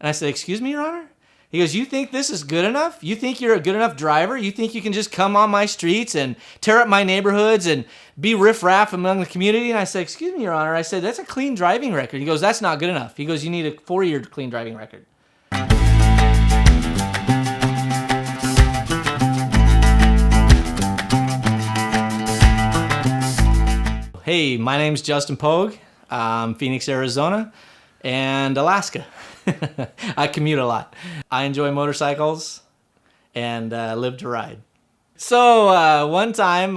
And I said, excuse me, Your Honor? He goes, you think this is good enough? You think you're a good enough driver? You think you can just come on my streets and tear up my neighborhoods and be riffraff among the community? And I said, excuse me, Your Honor. I said, that's a clean driving record. He goes, that's not good enough. He goes, you need a 4-year clean driving record. Hey, my name's Justin Pogue. I'm Phoenix, Arizona, and Alaska. I commute a lot. I enjoy motorcycles and live to ride. So one time,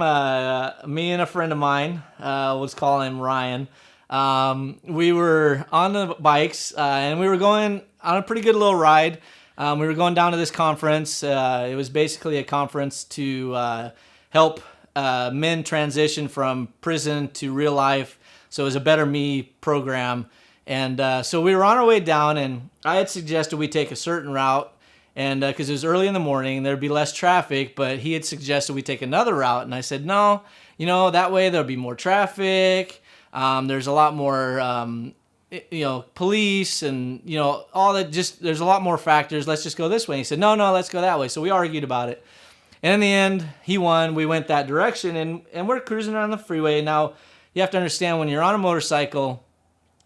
me and a friend of mine, let's call him Ryan, we were on the bikes and we were going on a pretty good little ride. We were going down to this conference. It was basically a conference to help men transition from prison to real life. So it was a Better Me program. And so we were on our way down, and I had suggested we take a certain route, and because it was early in the morning, there'd be less traffic, but he had suggested we take another route, and I said, no, that way there'll be more traffic. There's a lot more, police and, all that, just, there's a lot more factors. Let's just go this way. And he said, no, let's go that way. So we argued about it. And in the end, he won. We went that direction, and we're cruising around the freeway. Now, you have to understand, when you're on a motorcycle,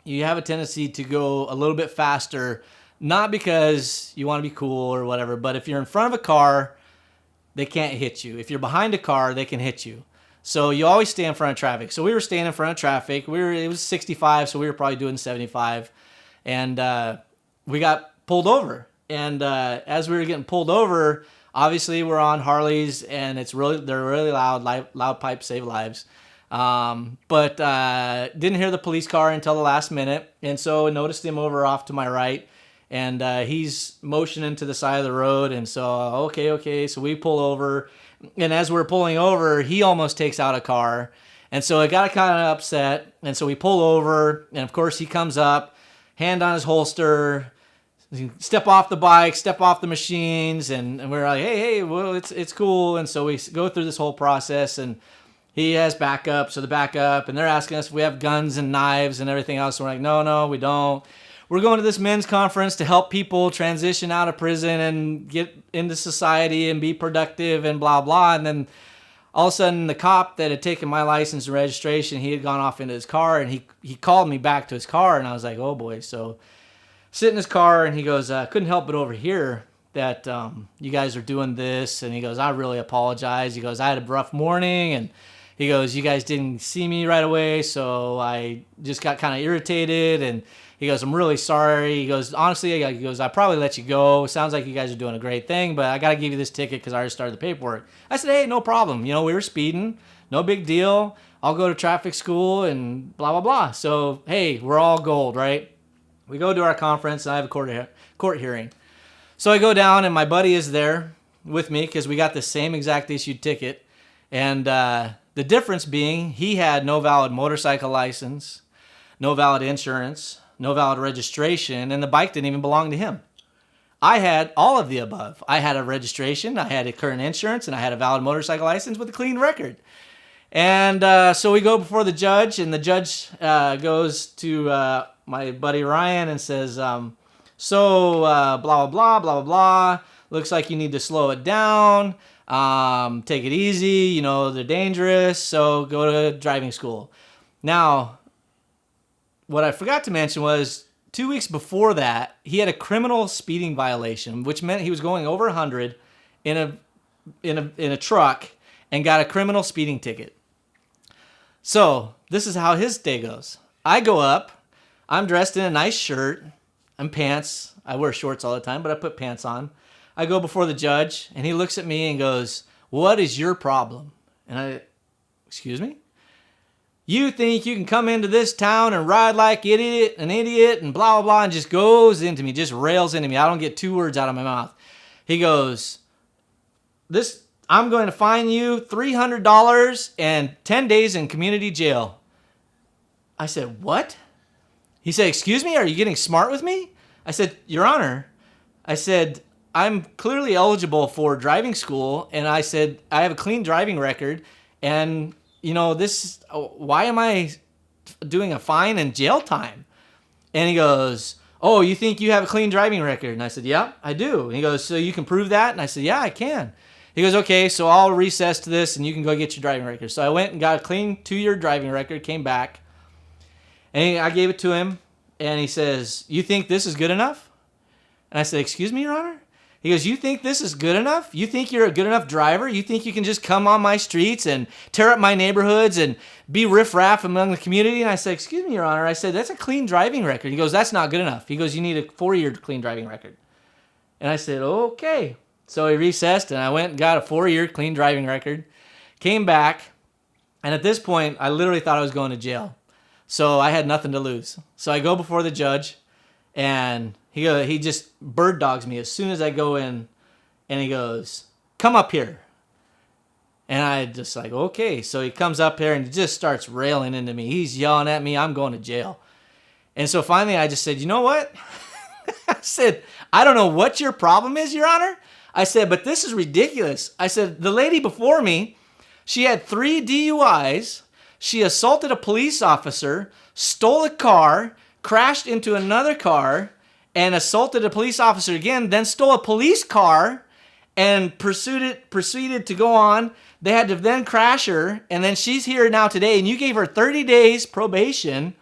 you have a tendency to go a little bit faster, not because you want to be cool or whatever, but if you're in front of a car, they can't hit you. If you're behind a car, they can hit you. So you always stay in front of traffic. So we were staying in front of traffic. It was 65, so we were probably doing 75. And we got pulled over. And as we were getting pulled over, obviously we're on Harleys, and they're really loud. Loud pipes save lives. But didn't hear the police car until the last minute, and so noticed him over off to my right, and he's motioning to the side of the road, and so okay, so we pull over, and as we're pulling over, he almost takes out a car, and so I got kind of upset, and so we pull over, and of course he comes up, hand on his holster, step off the bike, step off the machines, and we're like, hey, well, it's cool, and so we go through this whole process, and he has backup, so the backup, and they're asking us if we have guns and knives and everything else. And we're like, no, we don't. We're going to this men's conference to help people transition out of prison and get into society and be productive and blah, blah. And then all of a sudden, the cop that had taken my license and registration, he had gone off into his car, and he called me back to his car, and I was like, oh, boy. So sit in his car, and he goes, couldn't help but overhear that you guys are doing this. And he goes, I really apologize. He goes, I had a rough morning, and he goes, you guys didn't see me right away, so I just got kind of irritated. And he goes, I'm really sorry. He goes, honestly, I probably let you go. Sounds like you guys are doing a great thing, but I got to give you this ticket because I already started the paperwork. I said, hey, no problem. We were speeding. No big deal. I'll go to traffic school and blah, blah, blah. So, hey, we're all gold, right? We go to our conference, and I have a court hearing. So I go down, and my buddy is there with me because we got the same exact issued ticket. And the difference being, he had no valid motorcycle license, no valid insurance, no valid registration, and the bike didn't even belong to him. I had all of the above. I had a registration, I had a current insurance, and I had a valid motorcycle license with a clean record. And so we go before the judge, and the judge goes to my buddy Ryan and says, blah, blah, blah, blah, blah, blah. Looks like you need to slow it down. Take it easy, they're dangerous, so go to driving school. Now, what I forgot to mention was 2 weeks before that, he had a criminal speeding violation, which meant he was going over 100 in a truck and got a criminal speeding ticket. So this is how his day goes. I go up, I'm dressed in a nice shirt and pants. I wear shorts all the time, but I put pants on. I go before the judge, and he looks at me and goes, what is your problem? And excuse me? You think you can come into this town and ride like an idiot, and blah, blah, blah, and just goes into me, just rails into me. I don't get 2 words out of my mouth. He goes, I'm going to fine you $300 and 10 days in community jail. I said, what? He said, excuse me, are you getting smart with me? I said, Your Honor, I said, I'm clearly eligible for driving school, and I said, I have a clean driving record, and, why am I doing a fine and jail time? And he goes, "Oh, you think you have a clean driving record?" And I said, "Yeah, I do." And he goes, "So you can prove that?" And I said, "Yeah, I can." He goes, "Okay, so I'll recess to this and you can go get your driving record." So I went and got a clean 2-year driving record, came back, and I gave it to him, and he says, "You think this is good enough?" And I said, "Excuse me, Your Honor?" He goes, "You think this is good enough? You think you're a good enough driver? You think you can just come on my streets and tear up my neighborhoods and be riffraff among the community?" And I said, "Excuse me, Your Honor." I said, "That's a clean driving record." He goes, "That's not good enough." He goes, "You need a 4-year clean driving record." And I said, "Okay." So he recessed, and I went and got a 4-year clean driving record, came back, and at this point, I literally thought I was going to jail. So I had nothing to lose. So I go before the judge, and he just bird dogs me as soon as I go in, and he goes, "Come up here." And I just like, okay. So he comes up here and he just starts railing into me. He's yelling at me. I'm going to jail. And so finally I just said, "You know what?" I said, "I don't know what your problem is, Your Honor." I said, "But this is ridiculous." I said, "The lady before me, she had 3 DUIs. She assaulted a police officer, stole a car, crashed into another car, and assaulted a police officer again, then stole a police car and proceeded to go on. They had to then crash her, and then she's here now today, and you gave her 30 days probation,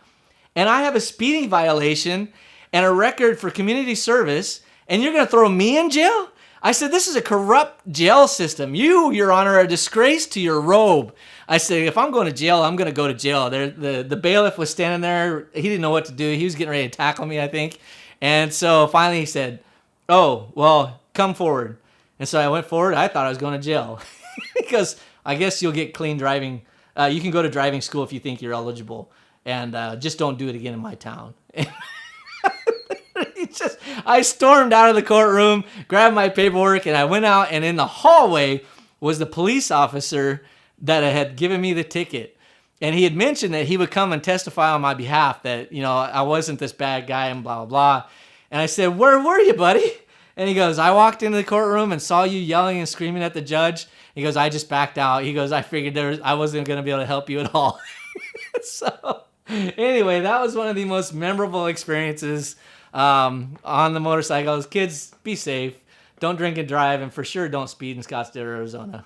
and I have a speeding violation and a record for community service, and you're going to throw me in jail?" I said, "This is a corrupt jail system. You, Your Honor, are a disgrace to your robe." I said, "If I'm going to jail, I'm going to go to jail." The bailiff was standing there. He didn't know what to do. He was getting ready to tackle me, I think. And so finally he said, "Oh, well, come forward." And so I went forward. I thought I was going to jail because I guess you'll get clean driving. You can go to driving school if you think you're eligible. And just don't do it again in my town. I stormed out of the courtroom, grabbed my paperwork, and I went out, and in the hallway was the police officer that had given me the ticket. And he had mentioned that he would come and testify on my behalf that, I wasn't this bad guy and blah, blah, blah. And I said, "Where were you, buddy?" And he goes, "I walked into the courtroom and saw you yelling and screaming at the judge." He goes, "I just backed out." He goes, "I figured I wasn't going to be able to help you at all." So anyway, that was one of the most memorable experiences on the motorcycles. Kids, be safe. Don't drink and drive, and for sure don't speed in Scottsdale, Arizona.